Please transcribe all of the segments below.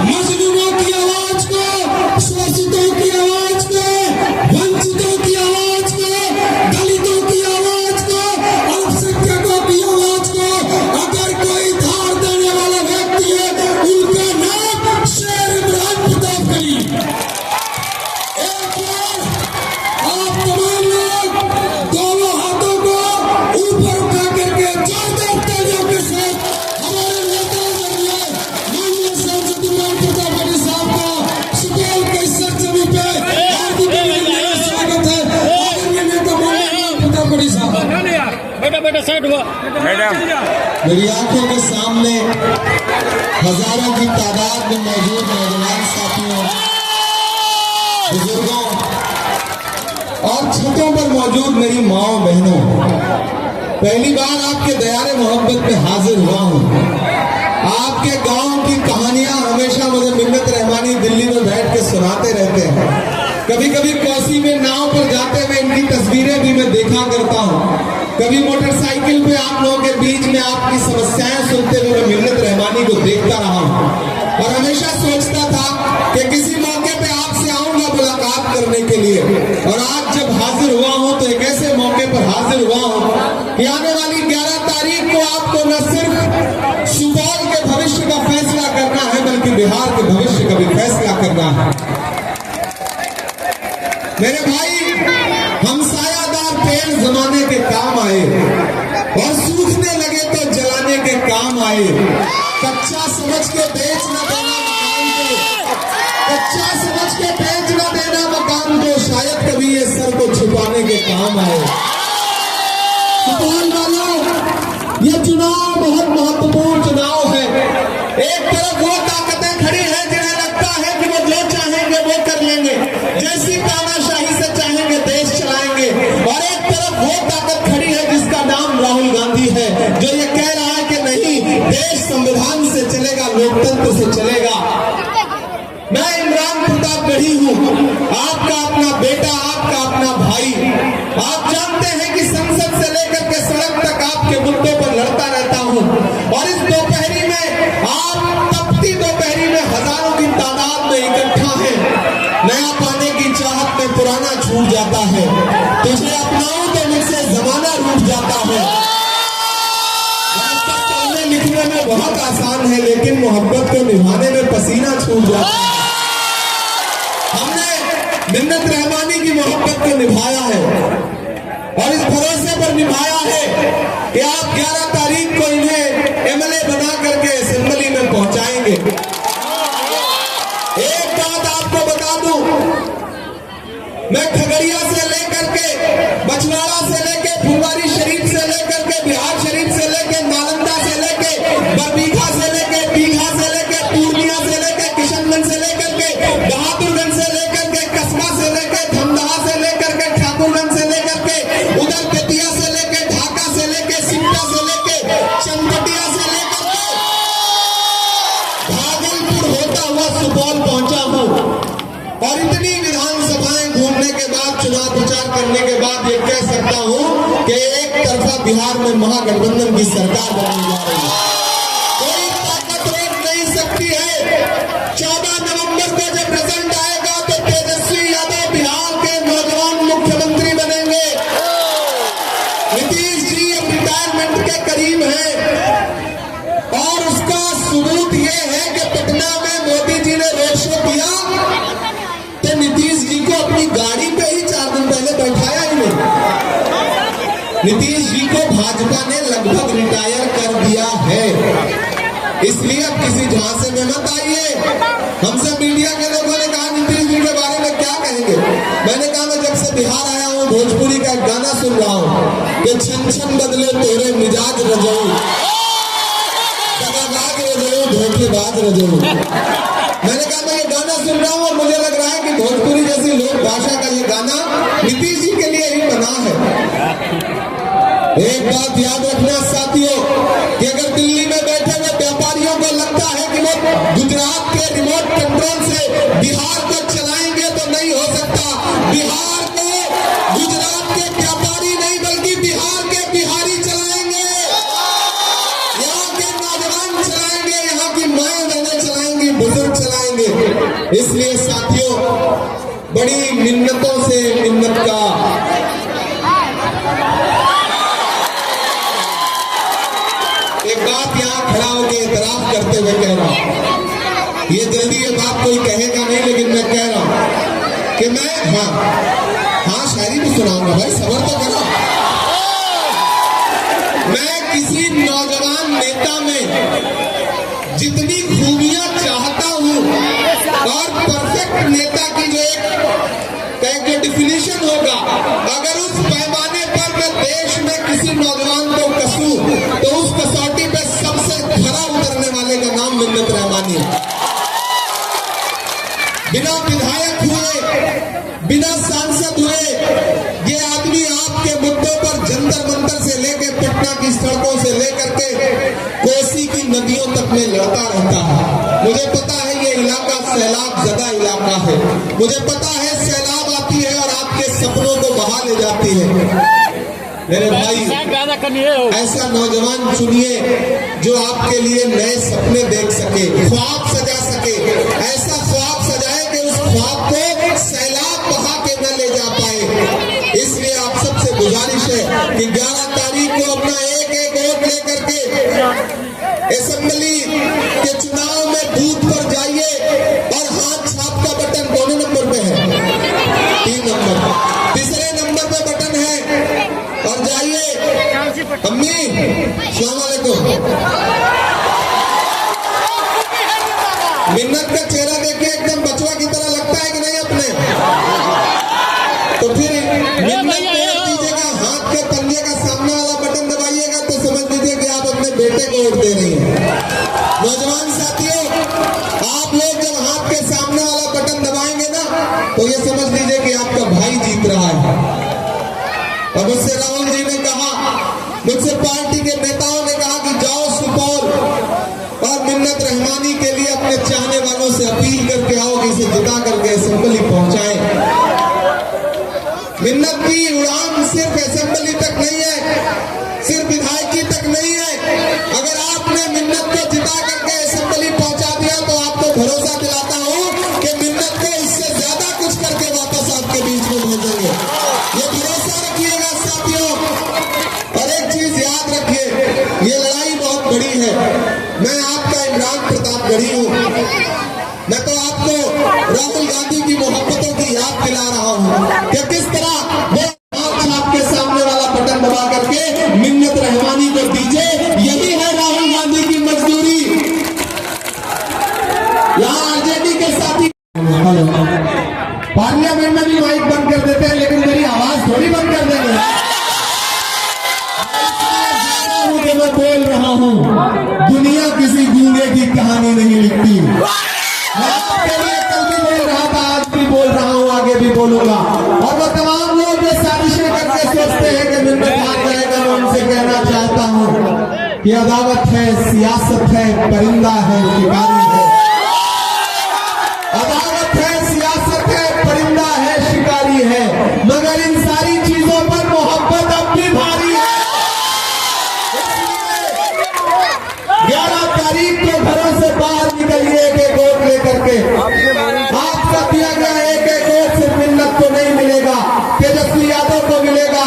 मजलूमों की आवाज को, शोषितों की आवाज को, वंचितों की आवाज को, दलितों की आवाज को, अल्पसंख्यकों की आवाज को अगर कोई धार देने वाला व्यक्ति है, उनका नाम शेर इमरान प्रताप कली। एक बार आप तमाम लोग दोनों हाथों को ऊपर उठा करके जोरदार तालियों के साथ हमारे नेता माननीय सांसद इमरान प्रताप कली साहब का सुपौल के सरजमी पे हार्दिक स्वागत है। आदरणीय नेता माननीय इमरान प्रताप कली साहब। बेटा साइड हुआ मैडम। मेरी आंखों के सामने हजारों की तादाद में मौजूद नौजवान साथियों, बुजुर्गों और छतों पर मौजूद मेरी माओ बहनों, पहली बार आपके दयारे मोहब्बत में हाजिर हुआ हूँ। आपके गांव की कहानियां हमेशा मुझे मिन्नत रहमानी दिल्ली में बैठ के सुनाते रहते हैं। कभी कभी कोसी में नाव पर जाते हुए इनकी तस्वीरें भी मैं देखा करता हूँ। कभी मोटरसाइकिल पे आप लोगों के बीच में आपकी समस्याएं सुनते हुए मैं मिन्नत रहमानी को देखता रहा हूँ और हमेशा सोचता था कि किसी मौके पे आपसे आऊंगा मुलाकात करने के लिए। और आज जब हाजिर हुआ हूँ तो एक ऐसे मौके पर हाजिर हुआ हूँ कि आने वाली 11 तारीख को आपको न सिर्फ सुपौल के भविष्य का फैसला करना है, बल्कि बिहार के भविष्य का भी फैसला करना है। मेरे भाई, हम सायादार पेड़ जमाने के काम आए और सूखने लगे तो जलाने के काम आए। कच्चा समझ के बेच न देना मकान को, कच्चा समझ के बेच न देना मकान को, शायद कभी ये सर को छुपाने के काम आए। सुपौल वालों, ये चुनाव बहुत महत्वपूर्ण चुनाव है। एक तरफ वो ताकतें खड़ी हैं जिन्हें लगता है कि वो जो चाहेंगे वो कर लेंगे, जैसी तानाशाही से चाहेंगे देश चलाएंगे। और एक तरफ वो ताकत खड़ी है जिसका नाम राहुल गांधी है, जो ये कह रहा है कि नहीं, देश संविधान से चलेगा, लोकतंत्र से चलेगा। मैं इमरान प्रताप गढ़ी हूँ, आपका अपना बेटा, आपका अपना भाई। आप जानते हैं कि संसद से लेकर के सड़क तक आपके मुद्दों पर लड़ता रहता हूँ। और इस दोपहरी में, आप तपती दोपहरी में हजारों की तादाद में इकट्ठा है। नया पाने की चाहत में पुराना छूट जाता है। तुझे अपनाऊं तो मुझसे जमाना रूठ जाता है। पढ़ने लिखने में बहुत आसान है, लेकिन मोहब्बत को निभाने में पसीना छूट जाता है। हमने मिन्नत रहमानी की मोहब्बत को निभाया है और इस भरोसे पर निभाया है कि आप 11 तारीख को इन्हें एमएलए बना करके असेंबली में पहुंचाएंगे। एक बात आपको बता दूं, मैं खगड़िया से लेकर के, बछवाड़ा से लेकर, फुलवारी शरीफ से लेकर के, बिहार शरीफ से लेकर, नालंदा से लेकर, बरबीघा से लेकर, दीघा से लेकर, पूर्णिया से लेकर, किशनगंज से लेकर के, बहादुरगंज से लेकर के, कस्बा से लेकर, धमदाहा से लेकर के, ठाकुरगंज से लेकर के, उधर बेतिया से लेकर, ढाका से लेकर, सिमटा से लेकर, चनपटिया से लेकर के भागलपुर होता हुआ सुपौल पहुंचा हूं। और इतनी विधानसभाएं घूमने के बाद, चुनाव प्रचार करने के बाद ये कह सकता हूं कि एक तरफा बिहार में महागठबंधन की सरकार बनने जा रही है। कोई ताकत रोक नहीं सकती है। 14 नवंबर को जब रिजल्ट आएगा तो तेजस्वी यादव बिहार के नौजवान मुख्यमंत्री बनेंगे। नीतीश जी अब रिटायरमेंट के करीब हैं और उसका सबूत ये है कि पटना में मोदी जी ने रोड शो किया तो नीतीश जी को अपनी गाड़ी पे ही 4 दिन पहले बैठाया ही नहीं। नीतीश जी को भाजपा ने लगभग रिटायर कर दिया है। इसलिए अब किसी झांसे में मत आइए। हमसे मीडिया के लोगों ने कहा नीतीश जी के बारे में क्या कहेंगे। मैंने कहा मैं जब से बिहार आया हूँ भोजपुरी का एक गाना सुन रहा हूँ कि छन छन बदले तोरे मिजाज रजऊ, दगाबाज रजऊ, धोखेबाज रजऊ। मैंने कहा मैं ये गाना सुन रहा हूँ और मुझे लग रहा है कि भोजपुरी जैसी लोक भाषा का ये गाना नीतीश जी के लिए ही बना है। एक बात याद रखना साथियों कि अगर दिल्ली में बैठे हुए व्यापारियों को लगता है कि वो गुजरात के रिमोट कंट्रोल से बिहार को चलाएंगे तो नहीं हो सकता। बिहार को गुजरात के व्यापारी नहीं बल्कि बिहार के बिहारी चलाएंगे। यहाँ के नौजवान चलाएंगे, यहाँ की माएं बहनें चलाएंगी, बुजुर्ग चलाएंगे। इसलिए साथियों, बड़ी मिन्नतों से मिन्नत का एक बात यहां खड़ा होकर इतराफ करते हुए कह रहा हूं। ये जल्दी ये बात कोई कहेगा नहीं, लेकिन मैं कह रहा हूं कि मैं हाँ शायरी भी सुनाऊंगा भाई, सबर तो करो। मैं किसी नौजवान नेता में जितनी खूबियां चाहता हूं और परफेक्ट नेता की जो एक डिफिनीशन होगा, अगर उस पैमाने पर मैं देश में किसी नौजवान को कसूं तो उस कसौटी पे सबसे खरा उतरने वाले का नाम मिन्नत रहमानी है। बिना विधायक हुए, बिना सांसद हुए, ये आदमी आपके मुद्दों पर जंतर मंतर से लेकर पटना की सड़कों से लेकर के कोसी की नदियों तक में लड़ता रहता है। मुझे पता है ये इलाका सैलाब ज़दा इलाका है, मुझे पता है सैलाब आती है और आपके सपनों को बहा ले जाती है। मेरे भाई, ऐसा नौजवान चुनिए जो आपके लिए नए सपने देख सके, ख्वाब सजा सके, ऐसा ख्वाब सजाए कि उस ख्वाब को सैलाब बहा के न ले जा पाए। इसलिए आप सबसे गुजारिश है कि 11 तारीख को अपना एक एक वोट लेकर के असेंबली के चुनाव में बूथ पर जाइए और हाथ छाप का बटन कौन नंबर पे है? 3 नंबर, तीसरे नंबर पे बटन है और जाइए। अम्मी अस्सलाम वालेकुम। मिन्नत का चेहरा देखिए, एकदम बचवा की तरह लगता है कि नहीं अपने? तो फिर मिन्नत दीजिएगा, हाथ के पंजे का सामने वाला बटन दबाइएगा तो समझ लीजिए कि आप अपने बेटे को वोट दे रही हैं। नौजवान साथियों, आप लोग जब हाथ के सामने वाला बटन दबाएंगे ना तो ये समझ लीजिए कि आपका भाई जीत रहा है। और मुझसे राहुल जी ने कहा, मुझसे पार्टी के नेताओं ने कहा कि जाओ सुपौल और मिन्नत रहमानी के लिए अपने चाहने वालों से अपील करके आओ कि इसे जिता करके असेंबली पहुंचाएं। मिन्नत की उड़ान सिर्फ असेंबली तक नहीं है, सिर्फ विधायकी तक नहीं है। अगर आपने मिन्नत को जिता करके असेंबली पहुंचा दिया तो आपको भरोसा दिलाता हूं कि मिन्नत को इससे ज्यादा कुछ करके वापस आपके बीच में भेजेंगे। ये भरोसा रखिएगा साथियों। और एक चीज याद रखिए, ये लड़ाई बहुत बड़ी है। मैं आपका इमरान प्रतापगढ़ी हूं। मैं तो आपको राहुल गांधी की मोहब्बतों की याद दिला रहा हूं कि किस तरह वो आपके सामने वाला बटन दबा करके मिन्नत रहमानी को दीजिए। यही है राहुल गांधी की मजदूरी। यहाँ आरजेडी के साथी पार्लियामेंट में भी माइक बंद कर देते हैं, लेकिन मेरी आवाज थोड़ी बंद कर देंगे। मैं बोल रहा हूँ, दुनिया किसी गूंगे की कहानी नहीं लिखती। मैं आपके लिए कल भी बोल रहा था, आज भी बोल रहा हूँ, आगे भी बोलूंगा। और वो तमाम लोग जो साजिशें करके सोचते हैं कि मिन्नत हाथ करेगा, मैं उनसे कहना चाहता हूँ कि अदावत है, सियासत है, परिंदा है, शिकारी है। अदावत है, सियासत है, परिंदा है, शिकारी है, मगर इन सारी चीजों पर मोहब्बत अब भी भारी है। 11 तारीख को घरों से बाहर निकलिए एक एक वोट लेकर के। आपका दिया गया एक एक वोट सिर्फ मिन्नत को नहीं मिलेगा, तेजस्वी यादव को मिलेगा।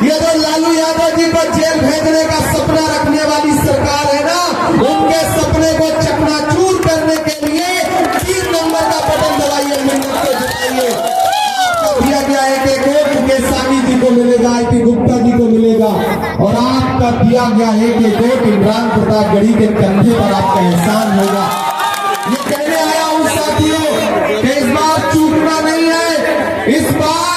ये जो लालू यादव जी को जेल भेजने का सपना रखने वाली सरकार है ना, उनके सपने को चकनाचूर करने के लिए 3 नंबर का बटन दबाइए, मिन्नत को जिताइए। आपको दिया गया एक एक वोट केसानी जी को मिलेगा, IT गुप्ता जी को मिलेगा, और आपका दिया गया एक एक वोट इमरान प्रतापगढ़ी के कंधे पर आपका एहसान होगा। ये कहने आया हूं साथियों कि इस बार चूकना नहीं है। इस बार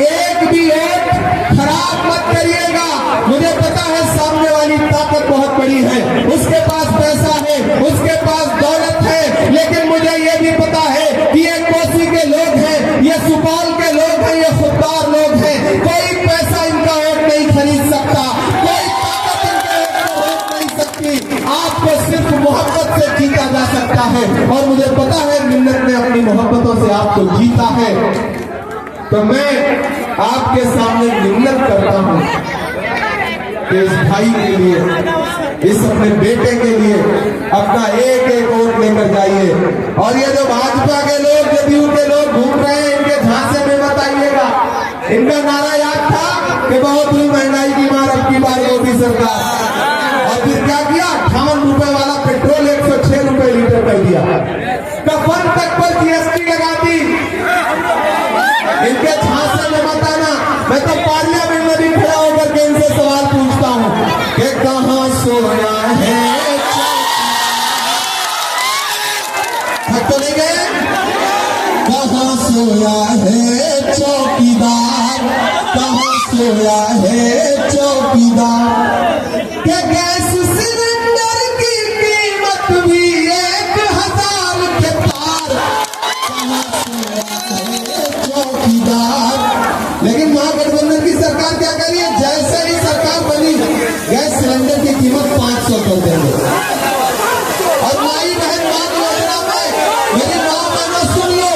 एक भी वोट खराब मत करिएगा। मुझे पता है सामने वाली ताकत बहुत बड़ी है, उसके पास पैसा है, उसके पास दौलत है, लेकिन मुझे ये भी पता है कि ये कोसी के लोग हैं, ये सुपौल के लोग हैं, ये खुददार लोग हैं। कोई पैसा इनका वोट नहीं खरीद सकता, कोई ताकत इनके वोट को रोक नहीं सकती। आपको सिर्फ मोहब्बत से जीता जा सकता है, और मुझे पता है मिन्नत ने अपनी मोहब्बतों से आपको जीता है। तो मैं आपके सामने मिन्नत करता हूं कि इस भाई के लिए, इस अपने बेटे के लिए अपना एक एक वोट लेकर जाइए। और ये जो भाजपा के लोग, जदयू के लोग घूम रहे हैं, इनके झांसे में मत आइएगा। इनका नारा याद था कि बहुत ही महंगाई की मार अब की बार मोदी सरकार, और फिर क्या किया, 58 रुपए वाला पेट्रोल 106 रुपए लीटर कर दिया, कफन तक पर जीएसटी लगा दी। इनके झांसे में मत आना। मैं तो पार्लियामेंट में भी खड़ा होकर के इनसे सवाल पूछता हूँ कि कहाँ सोना है, थक तो नहीं गए? कहाँ सोया है चौकीदार, कहाँ सोया है चौकीदार, कि गैस सिलेंडर की कीमत भी 1000 के पार, कहाँ सोया है चौकीदार। लेकिन महागठबंधन की सरकार क्या कर रही है? जैसे ही सरकार बनी, गैस सिलेंडर की कीमत 500 कर देंगे। और माई बहन मान योजना में मेरी माँ बहनों सुन लो,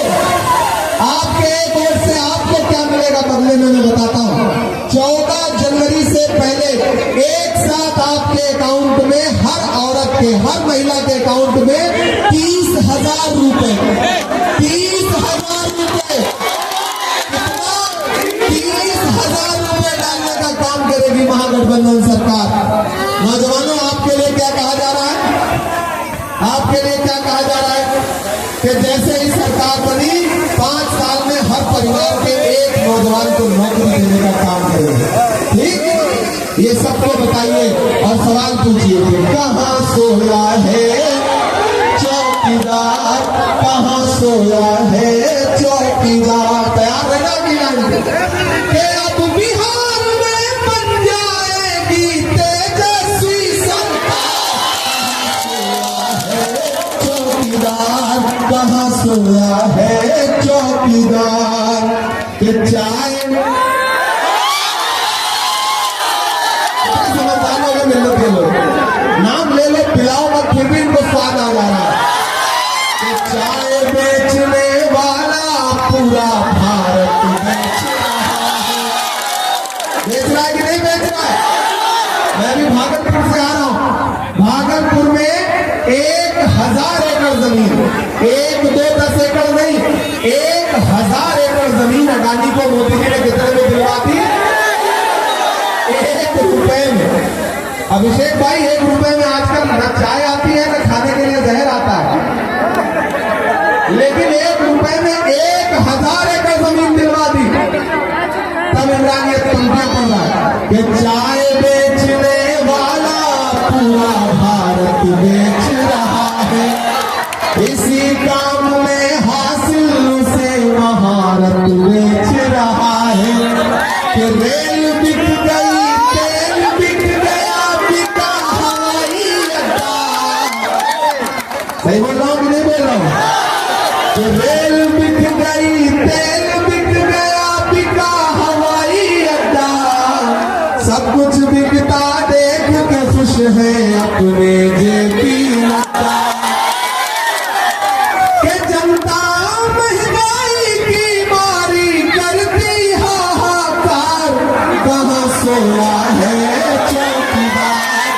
आपके एक वोट से आपको क्या मिलेगा बदले में, मैं बताता हूँ। 14 जनवरी से पहले एक साथ आपके अकाउंट में, हर औरत के, हर महिला के अकाउंट में 30,000 रुपए, 30,000 रुपए, 30,000 रुपए डालने का काम करेगी महागठबंधन सरकार। नौजवानों, आपके लिए क्या कहा जा रहा है? आपके लिए क्या कहा जा रहा है कि जैसे ही सरकार बनी, 5 साल में हर परिवार के एक नौजवान को नौकरी देने का काम करेगी। ठीक, ये सबको बताइए और सवाल पूछिए कि कहाँ सोया है चौकीदार, कहाँ सोया है चौकीदार। तैयार रहना कि नहीं? कि अब बिहार में बन जाएगी तेजस्वी सरकार, चौकीदार, कहाँ सोया है चौकीदार। कि चाय समझदारों में मिलत के लोग नाम ले लो, पिलाओ मत, फिर भी इनको स्वाद आ जा रहा है। कि चाय बेचने वाला पूरा भारत बेच रहा है कि नहीं बेच रहा है? मैं भी भागलपुर से आ रहा हूँ। भागलपुर में 1000 एकड़ जमीन, 1, 2, 10 एकड़ नहीं, 1000 एकड़ जमीन अडानी को मोदी जी ने कितने में दिलवा दी? 1 रुपए में। अभिषेक भाई, 1 रुपए में आजकल न चाय आती है न खाने के लिए जहर आता है, लेकिन 1 रुपए में 1000 एकड़ जमीन दिलवा दी। तब इमरानियत पंक्तियां पढ़ रहा है कि चाय बेचने वाला पूरा भारत बेच रहा है, इसी काम में हासिल से महारत बेच रहा है। कि रेल बिक गई, तेल बिक गया, बिका हवाई अड्डा। सही बोल रहा हूँ कि नहीं बोल रहा हूँ? कि रेल बिक गई, तेल बिक गया, बिका हवाई अड्डा, सब कुछ बिकता देख के खुश है अपने जेपी नड्डा। कि जनता महंगाई की मारी करती हाहाकार, कहाँ सोया है चौकीदार,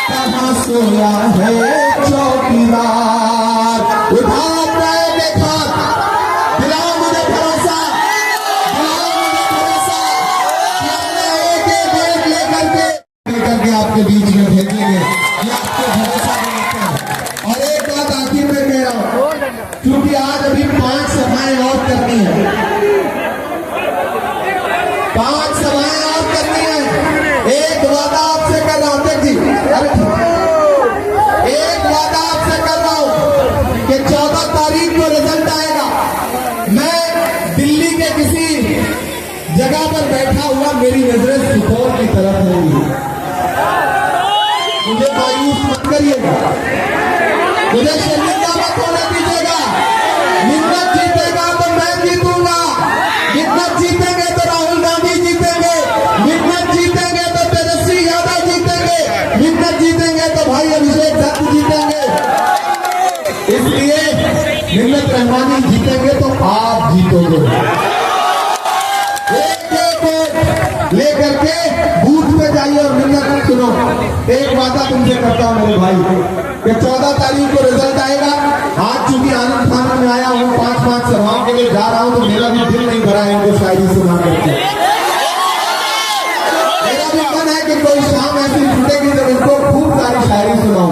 कहाँ सोया है चौकीदार। उठा देखा, दिलाओ मुझे भरोसा, दिलाओ मुझे भरोसा कि हमने एक वोट लेकर के आपके बीच में भेजेंगे, ये आपको भरोसा देते हैं। और एक बात आखिर में कह रहा हूं, क्योंकि आज अभी 5 सभाएं और करनी है, 5 सभाएं और करनी है। एक वादा आपसे कर रहा हूं, देखिए, एक वादा आपसे कर रहा हूं कि 14 तारीख को रिजल्ट आएगा। मैं दिल्ली के किसी जगह पर बैठा हुआ, मेरी नजरें सुपौल की तरफ होंगी। मुझे मायूस मत करिएगा, मुझे शर्मिंदा मत होने दीजिएगा। मिन्नत जीतेगा तो मैं जीतूंगा, मिन्नत जीतेंगे तो राहुल गांधी जीतेंगे, मिन्नत जीतेंगे तो तेजस्वी यादव जीतेंगे, मिन्नत जीतेंगे तो भाई अभिषेक दत्त जीतेंगे। इसलिए मिन्नत रहमानी जीतेंगे तो आप जीतोगे। एक एक वोट लेकर के बूथ पे जाइए और मिन्नत सुनो। एक वादा तुमसे करता हूँ मेरे भाई कि 14 तारीख को रिजल्ट आएगा। आज चूंकि आनंद खाना में आया हूँ, 5-5 सभाओं के लिए जा रहा हूँ, तो मेरा भी दिल नहीं भरा है इनको शायरी सुना करके। मेरा भी मन है कि कोई शाम ऐसी जुटेगी जब इनको खूब सारी शायरी सुनाऊं।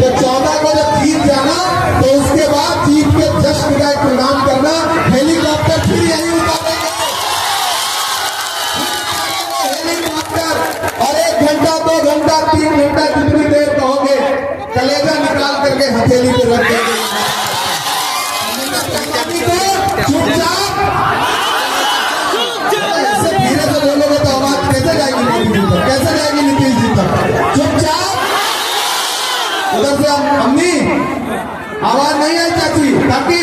तो 14 को जब जीत जाना तो उसके बाद जीत के जश्न का एक प्रोग्राम करना, हेलीकॉप्टर फिर यही उतारेंगे हेलीकॉप्टर, और 1 घंटा 2 घंटा 3 घंटा जितनी देर कहोगे कलेजा निकाल करके हथेली पे रख देंगे। चुपचाप ऐसे धीरे से बोलोगे तो आवाज कैसे जाएगी नीतीश जी तक, कैसे जाएगी नीतीश जी तक? चुपचाप। उधर से अम्मी आवाज नहीं आई चाची, ताकि